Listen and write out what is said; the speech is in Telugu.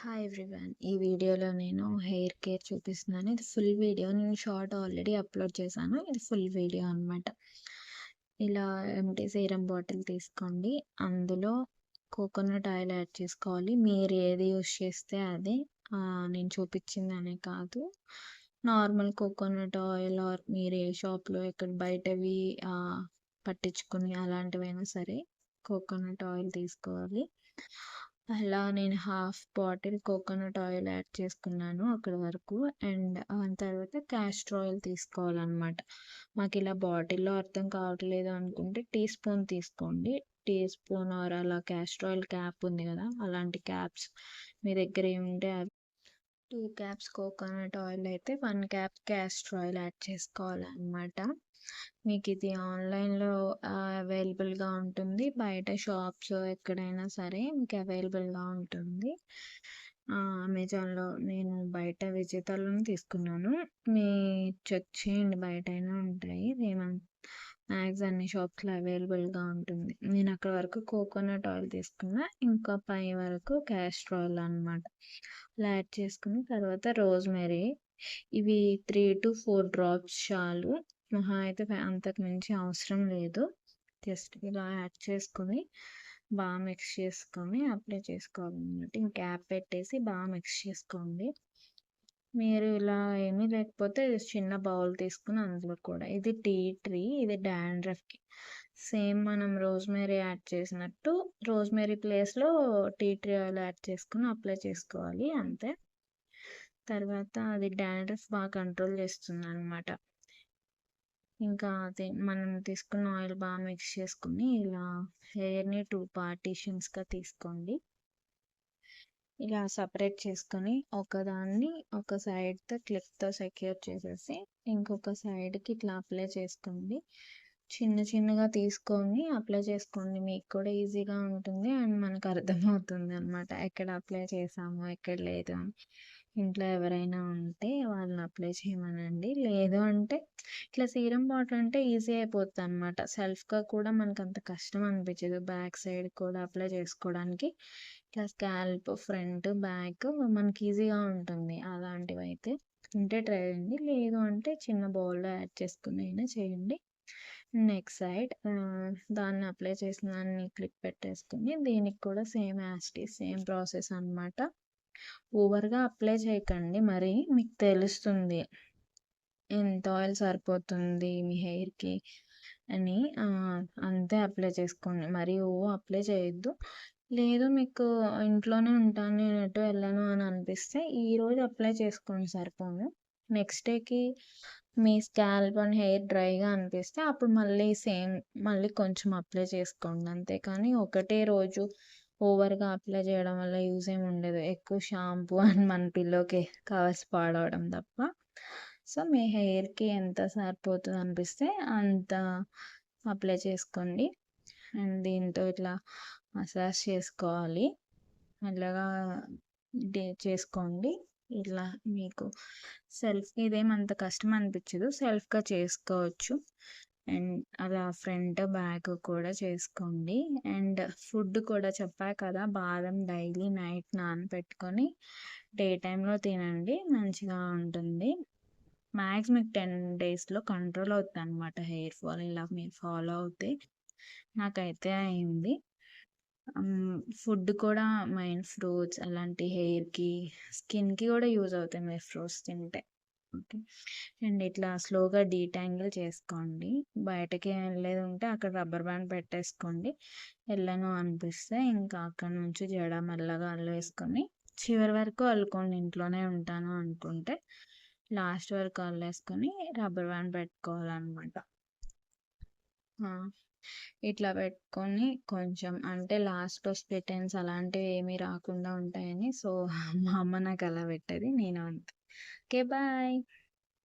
Hi everyone. ఈ వీడియోలో నేను హెయిర్ కేర్ చూపిస్తున్నాను. ఇది ఫుల్ వీడియో. నేను షార్ట్ ఆల్రెడీ అప్లోడ్ చేశాను. ఇది ఫుల్ వీడియో అనమాట. ఇలా ఎంటీ సీరం బాటిల్ తీసుకోండి. అందులో కోకోనట్ ఆయిల్ యాడ్ చేసుకోవాలి. మీరు ఏది యూస్ చేస్తే అదే. నేను చూపించిందనే కాదు. నార్మల్ కోకోనట్ ఆయిల్ ఆర్ మీరు ఏ షాప్లో ఎక్కడ బయటవి పట్టించుకుని అలాంటివైనా సరే కోకోనట్ ఆయిల్ తీసుకోవాలి. అలా నేను half bottle coconut oil add చేసుకున్నాను అక్కడి వరకు. అండ్ తర్వాత క్యాస్టర్ ఆయిల్ తీసుకోవాలన్నమాట. మాకు ఇలా బాటిల్లో అర్థం కావట్లేదు అనుకుంటే టీ స్పూన్ తీసుకోండి. టీ స్పూన్ ఆర్ అలా క్యాస్టర్ ఆయిల్ క్యాప్ ఉంది కదా, అలాంటి క్యాప్స్ మీ దగ్గర ఏముంటే అవి 2 క్యాప్స్ కోకోనట్ ఆయిల్ అయితే 1 క్యాప్ క్యాస్టర్ ఆయిల్ యాడ్ చేసుకోవాలన్నమాట. మీకు ఇది ఆన్లైన్లో అవైలబుల్గా ఉంటుంది. బయట షాప్స్ ఎక్కడైనా సరే మీకు అవైలబుల్గా ఉంటుంది. అమెజాన్లో నేను బయట విజేతలను తీసుకున్నాను. మీ చెక్ చేయండి, బయటైనా ఉంటాయి. మ్యాక్స్ అన్ని షాప్స్లో అవైలబుల్గా ఉంటుంది. నేను అక్కడ వరకు కోకోనట్ ఆయిల్ తీసుకున్నా, ఇంకా పై వరకు క్యాస్టర్ ఆయిల్ అనమాట. అలా యాడ్ చేసుకుని తర్వాత రోజ్మెరీ, ఇవి 3 to 4 డ్రాప్స్ చాలు. మహా అయితే అంతకు మించి అవసరం లేదు. జస్ట్ ఇలా యాడ్ చేసుకొని బాగా మిక్స్ చేసుకొని అప్లై చేసుకోవాలన్నమాట. ఇంకా క్యాప్ పెట్టేసి బాగా మిక్స్ చేసుకోండి. మీరు ఇలా ఏమీ లేకపోతే చిన్న బౌల్ తీసుకుని అందులో కూడా, ఇది టీ ట్రీ, ఇది డాండ్రఫ్కి. సేమ్ మనం రోజ్మెరీ యాడ్ చేసినట్టు రోజ్మెరీ ప్లేస్లో టీ ట్రీ ఆయిల్ యాడ్ చేసుకుని అప్లై చేసుకోవాలి, అంతే. తర్వాత అది డాండ్రఫ్ బాగా కంట్రోల్ చేస్తుంది అనమాట. ఇంకా అదే మనం తీసుకున్న ఆయిల్ బాగా మిక్స్ చేసుకుని ఇలా హెయిర్ని 2 పార్టీషన్స్గా తీసుకోండి. ఇలా సపరేట్ చేసుకొని ఒకదాన్ని ఒక సైడ్తో క్లిప్తో సెక్యూర్ చేసేసి ఇంకొక సైడ్కి ఇట్లా అప్లై చేసుకోండి. చిన్న చిన్నగా తీసుకొని అప్లై చేసుకోండి. మీకు కూడా ఈజీగా ఉంటుంది అండ్ మనకు అర్థమవుతుంది అనమాట ఎక్కడ అప్లై చేసాము ఎక్కడ లేదు అని. ఇంట్లో ఎవరైనా ఉంటే వాళ్ళని అప్లై చేయమనండి. లేదు అంటే ఇట్లా సీరం బాటిల్ అంటే ఈజీ అయిపోతుంది అనమాట. సెల్ఫ్గా కూడా మనకు అంత కష్టం అనిపించదు. బ్యాక్ సైడ్ కూడా అప్లై చేసుకోవడానికి ఇట్లా స్కాల్ప్, ఫ్రంట్, బ్యాక్ మనకి ఈజీగా ఉంటుంది. అలాంటివి అయితే ఉంటే ట్రై చేయండి. లేదు అంటే చిన్న బౌల్లో యాడ్ చేసుకుని అయినా చేయండి. నెక్స్ట్ సైడ్ దాన్ని అప్లై చేసిన దాన్ని క్లిప్ పెట్టేసుకుని దీనికి కూడా సేమ్ సేమ్ ప్రాసెస్ అనమాట. ఓవర్గా అప్లై చేయకండి, మరి మీకు తెలుస్తుంది ఎంత ఆయిల్ సరిపోతుంది మీ హెయిర్కి అని. అంతే అప్లై చేసుకోండి, మరి అప్లై చేయొద్దు. లేదు మీకు ఇంట్లోనే ఉంటాను, నేను ఎటు వెళ్ళను అని అనిపిస్తే ఈరోజు అప్లై చేసుకోండి, సరిపోను. నెక్స్ట్ డేకి మీ స్కాల్ప్ అండ్ హెయిర్ డ్రైగా అనిపిస్తే అప్పుడు మళ్ళీ కొంచెం అప్లై చేసుకోండి, అంతేకాని ఒకటే రోజు ఓవర్గా అప్లై చేయడం వల్ల యూజ్ ఏమి ఉండదు. ఎక్కువ షాంపూ అని మన పిల్లోకి కవర్స్ పాడవడం తప్ప. సో మీ హెయిర్కి ఎంత సరిపోతుంది అనిపిస్తే అంత అప్లై చేసుకోండి. అండ్ దీంతో ఇట్లా మసాజ్ చేసుకోవాలి, మెల్లగా చేసుకోండి. ఇట్లా మీకు సెల్ఫ్గా ఇదేమంత కష్టం అనిపించదు, సెల్ఫ్గా చేసుకోవచ్చు. అండ్ అలా ఫ్రంట్ బ్యాక్ కూడా చేసుకోండి. అండ్ ఫుడ్ కూడా చెప్పా కదా, బాదం డైలీ నైట్ నానబెట్టుకొని డే టైంలో తినండి, మంచిగా ఉంటుంది. మ్యాక్స్ మీకు 10 డేస్లో కంట్రోల్ అవుతుంది అనమాట హెయిర్ ఫాల్. ఇలా మీరు ఫాలో అవుతే నాకైతే అయింది. ఫుడ్ కూడా మెయిన్ ఫ్రూట్స్ అలాంటి హెయిర్కి, స్కిన్కి కూడా యూజ్ అవుతాయి మీరు ఫ్రూట్స్ తింటే. ఓకే. అండ్ ఇట్లా స్లోగా డీటాంగిల్ చేసుకోండి. బయటకి వెళ్ళేది ఉంటే అక్కడ రబ్బర్ బ్యాండ్ పెట్టేసుకోండి. వెళ్ళను అనిపిస్తే ఇంకా అక్కడ నుంచి జడ మెల్లగా అల్లేసుకొని చివరి వరకు అల్లుకోండి. ఇంట్లోనే ఉంటాను అనుకుంటే లాస్ట్ వరకు అల్లేసుకొని రబ్బర్ బ్యాండ్ పెట్టుకోవాలన్నమాట. ఇట్లా పెట్టుకొని కొంచెం అంటే లాస్ట్లో స్ప్లిట్ ఎండ్స్ అలాంటివి ఏమీ రాకుండా ఉంటాయని, సో మా అమ్మ నాకు అలా పెట్టేది, నేను అంతే. Okay, bye.